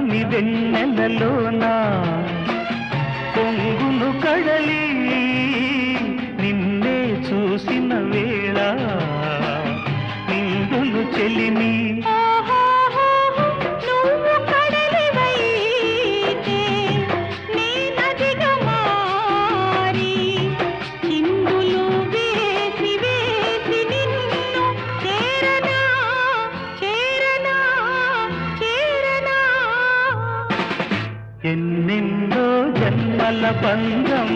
పున్నమి వెన్నెలలోన పొంగును కడలి నిన్నే చూసిన వేళ నిండును చెలిమి ఎన్నెన్నో జన్మల బంధం